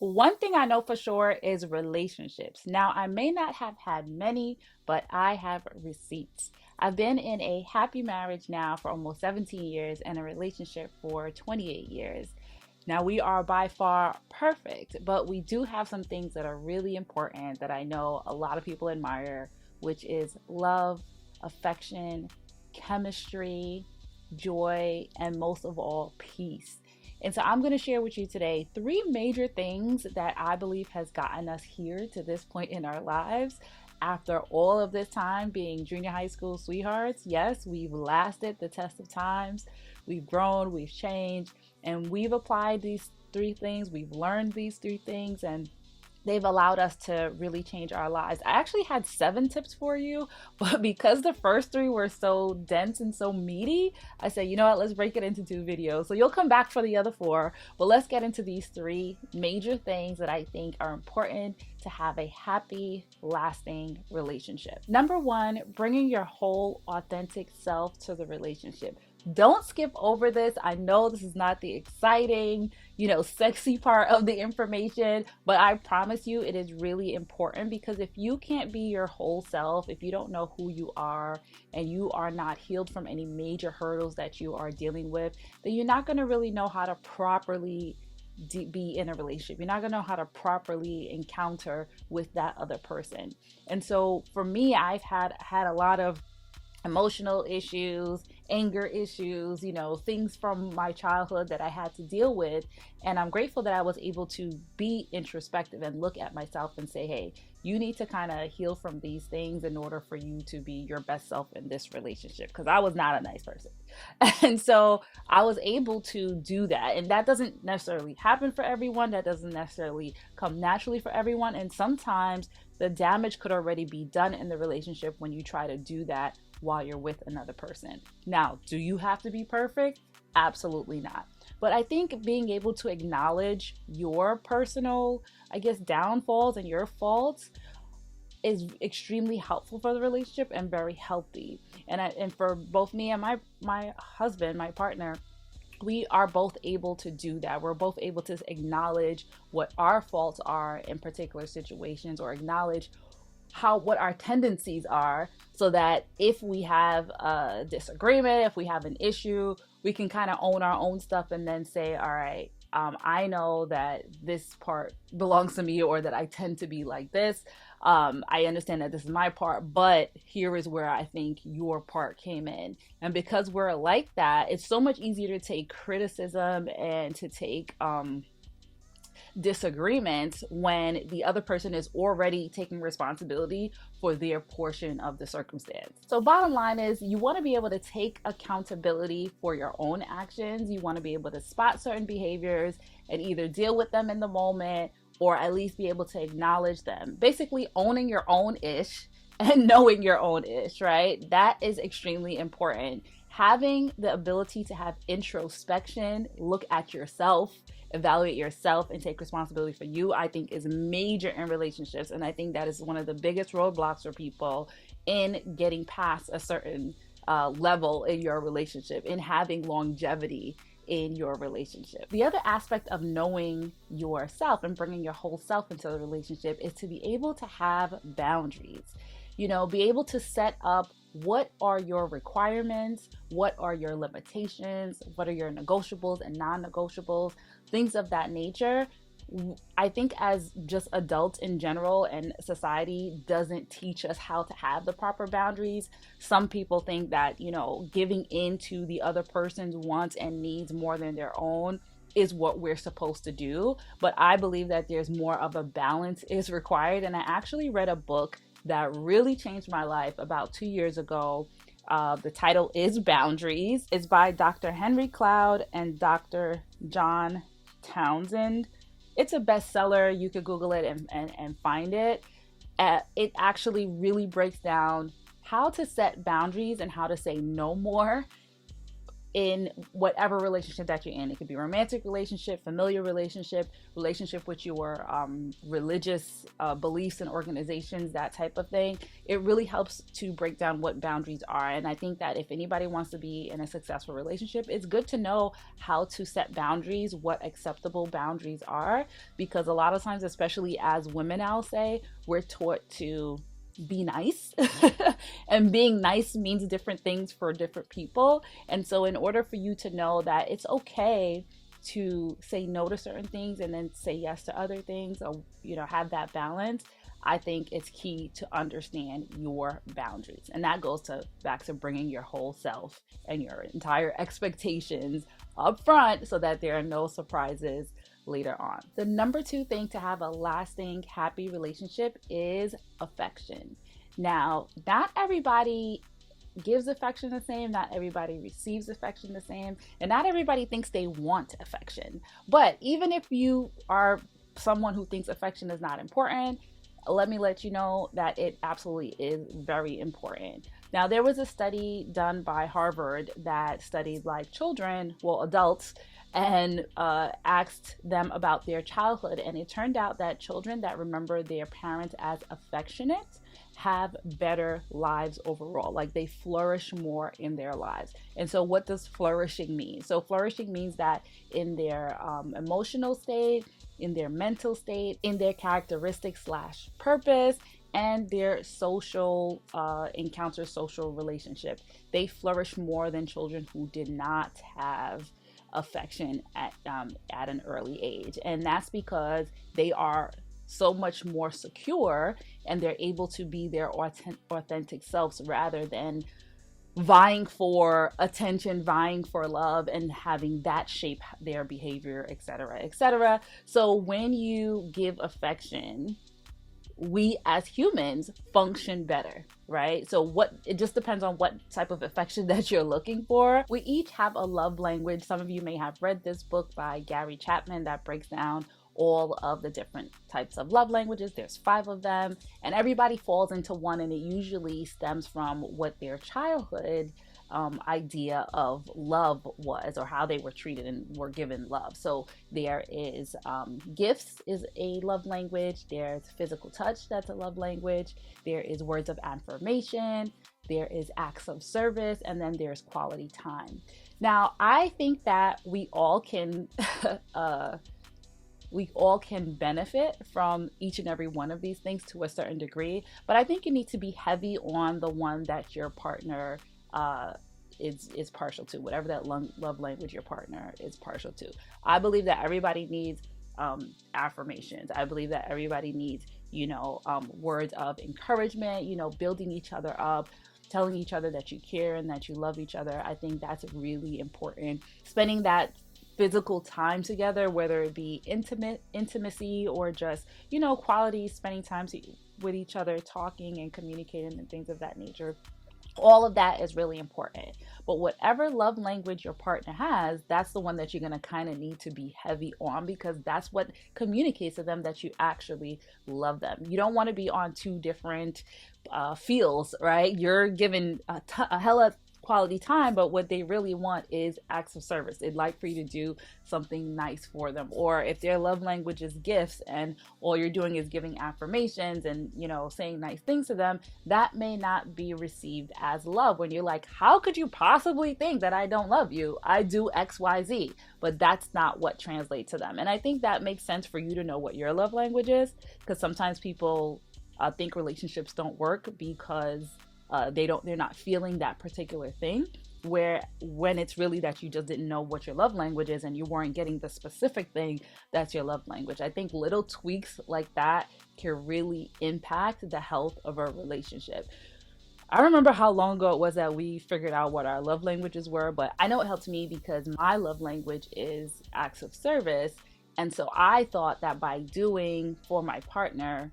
One thing I know for sure is relationships. Now, I may not have had many, but I have receipts. I've been in a happy marriage now for almost 17 years and a relationship for 28 years. Now, we are by far perfect, but we do have some things that are really important that I know a lot of people admire, which is love, affection, chemistry, joy, and most of all, peace. And so I'm going to share with you today three major things that I believe has gotten us here to this point in our lives after all of this time being junior high school sweethearts. Yes, we've lasted the test of times. We've grown, we've changed, and we've applied these three things. We've learned these three things, and they've allowed us to really change our lives. I actually had 7 tips for you, but because the first three were so dense and so meaty, I said, you know what, let's break it into 2 videos. So you'll come back for the other 4, but let's get into these 3 major things that I think are important to have a happy, lasting relationship. Number 1, bringing your whole authentic self to the relationship. Don't skip over this. I know this is not the exciting, sexy part of the information, but I promise you it is really important, because if you can't be your whole self, if you don't know who you are and you are not healed from any major hurdles that you are dealing with, then you're not going to really know how to properly be in a relationship. You're not going to know how to properly encounter with that other person. And so for me, I've had a lot of emotional issues, anger issues, things from my childhood that I had to deal with. And I'm grateful that I was able to be introspective and look at myself and say, hey, you need to kind of heal from these things in order for you to be your best self in this relationship. Because I was not a nice person. And so I was able to do that. And that doesn't necessarily happen for everyone. That doesn't necessarily come naturally for everyone. And sometimes the damage could already be done in the relationship when you try to do that while you're with another person. Now, do you have to be perfect? Absolutely not. But I think being able to acknowledge your personal, downfalls and your faults is extremely helpful for the relationship and very healthy. And for both me and my husband, my partner, we are both able to do that. We're both able to acknowledge what our faults are in particular situations, or acknowledge what our tendencies are, so that if we have a disagreement, if we have an issue, we can kind of own our own stuff and then say, all right, I know that this part belongs to me, or that I tend to be like this. I understand that this is my part, but here is where I think your part came in. And because we're like that, it's so much easier to take criticism and to take disagreements when the other person is already taking responsibility for their portion of the circumstance. So bottom line is, you want to be able to take accountability for your own actions. You want to be able to spot certain behaviors and either deal with them in the moment, or at least be able to acknowledge them. Basically owning your own ish and knowing your own ish, right? That is extremely important. Having the ability to have introspection, look at yourself, evaluate yourself, and take responsibility for you, I think is major in relationships. And I think that is one of the biggest roadblocks for people in getting past a certain level in your relationship, in having longevity in your relationship. The other aspect of knowing yourself and bringing your whole self into the relationship is to be able to have boundaries. Be able to set up what are your requirements, what are your limitations, what are your negotiables and non-negotiables, things of that nature. I think as just adults in general, and society doesn't teach us how to have the proper boundaries. Some people think that, giving in to the other person's wants and needs more than their own is what we're supposed to do. But I believe that there's more of a balance is required. And I actually read a book that really changed my life about 2 years ago. The title is Boundaries. It's by Dr. Henry Cloud and Dr. John Townsend. It's a bestseller. You could Google it and find it. It actually really breaks down how to set boundaries and how to say no more in whatever relationship that you're in. It could be romantic relationship, familiar relationship, relationship with your religious beliefs and organizations, that type of thing. It really helps to break down what boundaries are. And I think that if anybody wants to be in a successful relationship, it's good to know how to set boundaries, what acceptable boundaries are, because a lot of times, especially as women, I'll say, we're taught to be nice. And being nice means different things for different people. And so in order for you to know that it's okay to say no to certain things and then say yes to other things, or have that balance, I think it's key to understand your boundaries. And that goes back to bringing your whole self and your entire expectations up front so that there are no surprises later on. The number 2 thing to have a lasting, happy relationship is affection. Now, not everybody gives affection the same, not everybody receives affection the same, and not everybody thinks they want affection. But even if you are someone who thinks affection is not important, let me let you know that it absolutely is very important. Now, there was a study done by Harvard that studied children, adults, and asked them about their childhood. And it turned out that children that remember their parents as affectionate have better lives overall. They flourish more in their lives. And so what does flourishing mean? So flourishing means that in their emotional state, in their mental state, in their characteristics / purpose, and their social encounter, social relationship, they flourish more than children who did not have affection at an early age. And that's because they are so much more secure and they're able to be their authentic selves rather than vying for attention, vying for love, and having that shape their behavior, etc., etc. So when you give affection, we as humans function better, right? So it just depends on what type of affection that you're looking for. We each have a love language. Some of you may have read this book by Gary Chapman that breaks down all of the different types of love languages. There's 5 of them, and everybody falls into one, and it usually stems from what their childhood idea of love was, or how they were treated and were given love. So there is gifts is a love language. There's physical touch, that's a love language. There is words of affirmation. There is acts of service, and then there's quality time. Now, I think that we all can benefit from each and every one of these things to a certain degree, but I think you need to be heavy on the one that your partner is partial to, whatever that love language your partner is partial to. I believe that everybody needs affirmations. I believe that everybody needs, words of encouragement, building each other up, telling each other that you care and that you love each other. I think that's really important. Spending that physical time together, whether it be intimacy or just, quality, spending time with each other, talking and communicating and things of that nature. All of that is really important. But whatever love language your partner has, that's the one that you're going to kind of need to be heavy on, because that's what communicates to them that you actually love them. You don't want to be on 2 different fields, right? You're given a hella quality time, but what they really want is acts of service. They'd like for you to do something nice for them. Or if their love language is gifts and all you're doing is giving affirmations and saying nice things to them, that may not be received as love. When you're like, how could you possibly think that I don't love you? I do XYZ. But that's not what translates to them. And I think that makes sense for you to know what your love language is, because sometimes people think relationships don't work because they're not feeling that particular thing, when it's really that you just didn't know what your love language is and you weren't getting the specific thing that's your love language. I think little tweaks like that can really impact the health of a relationship. I remember how long ago it was that we figured out what our love languages were, but I know it helped me because my love language is acts of service. And so I thought that by doing things for my partner,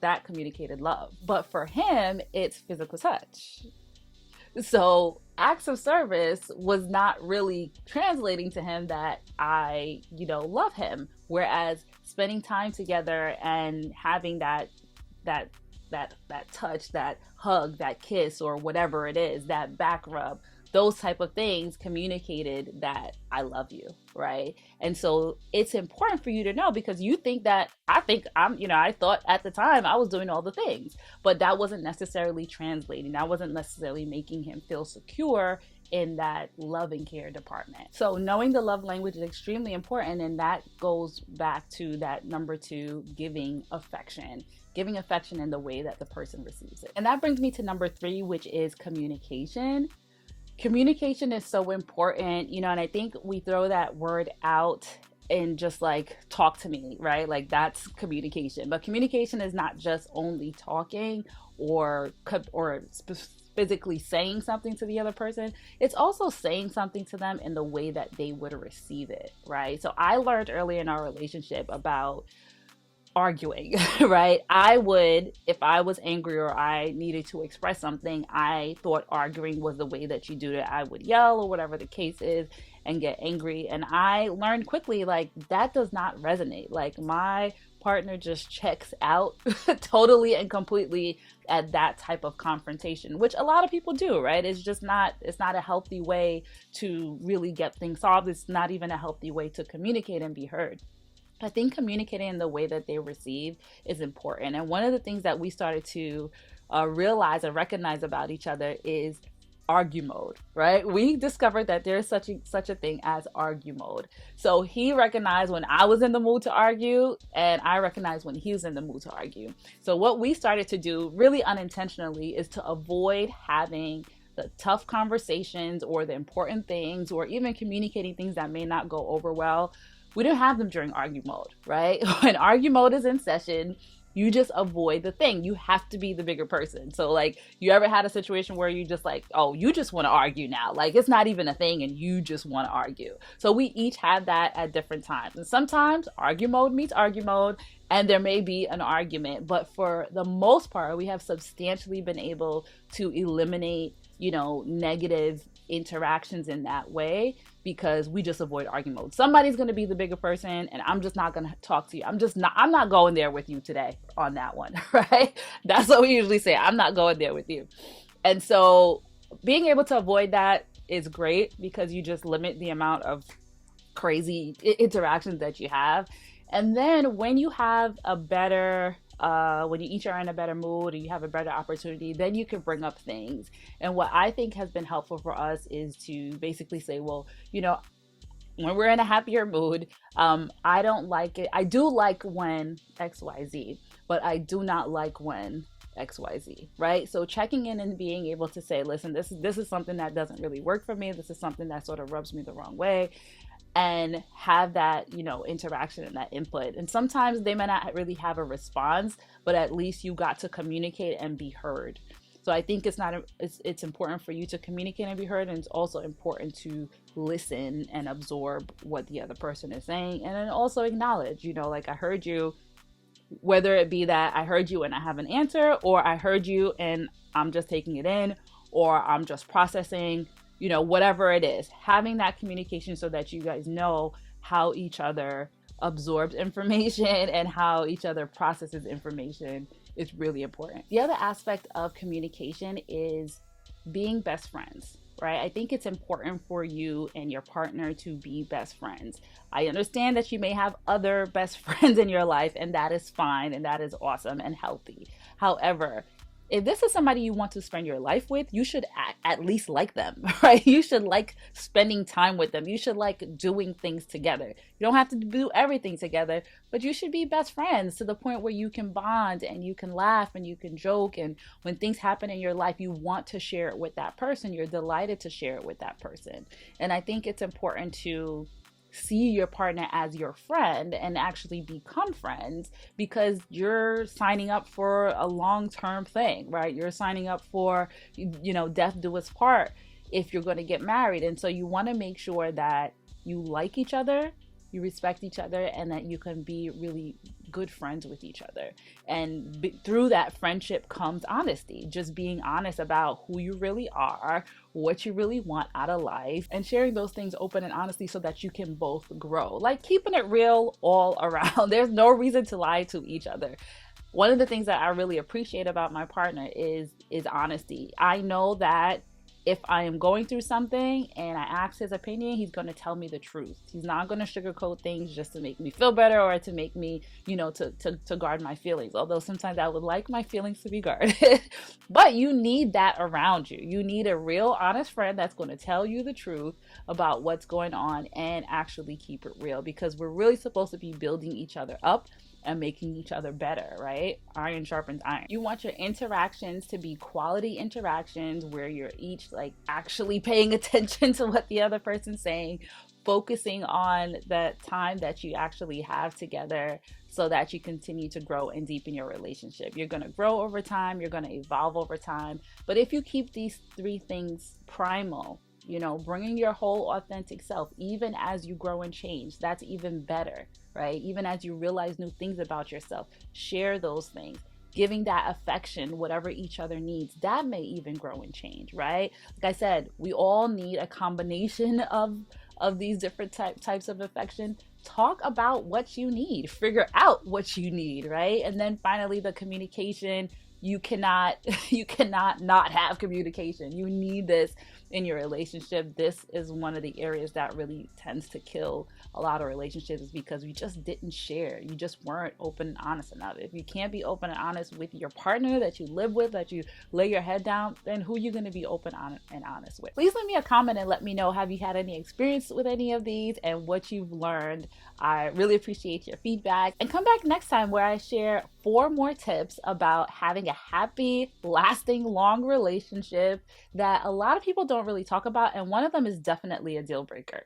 that communicated love. But for him, it's physical touch. So acts of service was not really translating to him that I, love him. Whereas spending time together and having that that touch, that hug, that kiss, or whatever it is, that back rub, those type of things communicated that I love you, right? And so it's important for you to know, because you think that I think I'm, I thought at the time I was doing all the things, but that wasn't necessarily translating. That wasn't necessarily making him feel secure in that love and care department. So knowing the love language is extremely important, and that goes back to that number two, giving affection. Giving affection in the way that the person receives it. And that brings me to number three, which is communication. Communication is so important, and I think we throw that word out and just like talk to me, right? Like that's communication. But communication is not just only talking or physically saying something to the other person. It's also saying something to them in the way that they would receive it, right? So I learned early in our relationship about arguing, right? I would, if I was angry or I needed to express something, I thought arguing was the way that you do it. I would yell or whatever the case is and get angry. And I learned quickly, like, that does not resonate. Like, my partner just checks out totally and completely at that type of confrontation, which a lot of people do, right? It's not a healthy way to really get things solved. It's not even a healthy way to communicate and be heard. I think communicating in the way that they receive is important. And one of the things that we started to realize and recognize about each other is argue mode, right? We discovered that there's such a thing as argue mode. So he recognized when I was in the mood to argue, and I recognized when he was in the mood to argue. So what we started to do really unintentionally is to avoid having the tough conversations or the important things, or even communicating things that may not go over well. We don't have them during argue mode, right? When argue mode is in session, you just avoid the thing. You have to be the bigger person. So like, you ever had a situation where you just like, oh, you just want to argue now. Like, it's not even a thing and you just want to argue. So we each have that at different times. And sometimes argue mode meets argue mode, and there may be an argument. But for the most part, we have substantially been able to eliminate, negative interactions in that way, because we just avoid argument mode. Somebody's going to be the bigger person, and I'm just not going to talk to you. I'm not going there with you today on that one, right? That's what we usually say. I'm not going there with you. And so being able to avoid that is great, because you just limit the amount of crazy interactions that you have. And then when you have a better when you each are in a better mood or you have a better opportunity, then you can bring up things. And what I think has been helpful for us is to basically say, well, when we're in a happier mood, I don't like it. I do like when XYZ, but I do not like when XYZ, right? So checking in and being able to say, listen, this is something that doesn't really work for me. This is something that sort of rubs me the wrong way. And have that, interaction and that input. And sometimes they may not really have a response, but at least you got to communicate and be heard. So I think it's important for you to communicate and be heard. And it's also important to listen and absorb what the other person is saying. And then also acknowledge, like, I heard you, whether it be that I heard you and I have an answer, or I heard you and I'm just taking it in, or I'm just processing, whatever it is, having that communication so that you guys know how each other absorbs information and how each other processes information is really important. The other aspect of communication is being best friends, right? I think it's important for you and your partner to be best friends. I understand that you may have other best friends in your life, and that is fine, and that is awesome and healthy. However, if this is somebody you want to spend your life with, you should at least like them, right? You should like spending time with them. You should like doing things together. You don't have to do everything together, but you should be best friends to the point where you can bond and you can laugh and you can joke. And when things happen in your life, you want to share it with that person. You're delighted to share it with that person. And I think it's important to see your partner as your friend and actually become friends, because you're signing up for a long-term thing, right? You're signing up for, death do us part if you're going to get married. And so you want to make sure that you like each other, you respect each other, and that you can be really good friends with each other. And through that friendship comes honesty, just being honest about who you really are, what you really want out of life, and sharing those things open and honestly so that you can both grow. Like keeping it real all around. There's no reason to lie to each other. one of the things that I really appreciate about my partner is honesty. I know that if I am going through something and I ask his opinion, he's going to tell me the truth. He's not going to sugarcoat things just to make me feel better or to make me, to guard my feelings. Although sometimes I would like my feelings to be guarded. But you need that around you. You need a real honest friend that's going to tell you the truth about what's going on and actually keep it real, because we're really supposed to be building each other up and making each other better, right? Iron sharpens iron. You want your interactions to be quality interactions where you're each like actually paying attention to what the other person's saying, focusing on the time that you actually have together so that you continue to grow and deepen your relationship. You're going to grow over time, you're going to evolve over time. But if you keep these three things primal, bringing your whole authentic self, even as you grow and change, that's even better, right? Even as you realize new things about yourself, share those things. Giving that affection, whatever each other needs, that may even grow and change, right? Like I said, we all need a combination of these different types of affection. Talk about what you need, figure out what you need, right? And then finally, the communication. You cannot not have communication. You need this in your relationship. This is one of the areas that really tends to kill a lot of relationships, is because you just didn't share. You just weren't open and honest enough. If you can't be open and honest with your partner that you live with, that you lay your head down, then who are you going to be open and honest with? Please leave me a comment and let me know, have you had any experience with any of these and what you've learned. I really appreciate your feedback, and come back next time where I share 4 more tips about having a happy, lasting, long relationship that a lot of people don't really talk about, and one of them is definitely a deal breaker.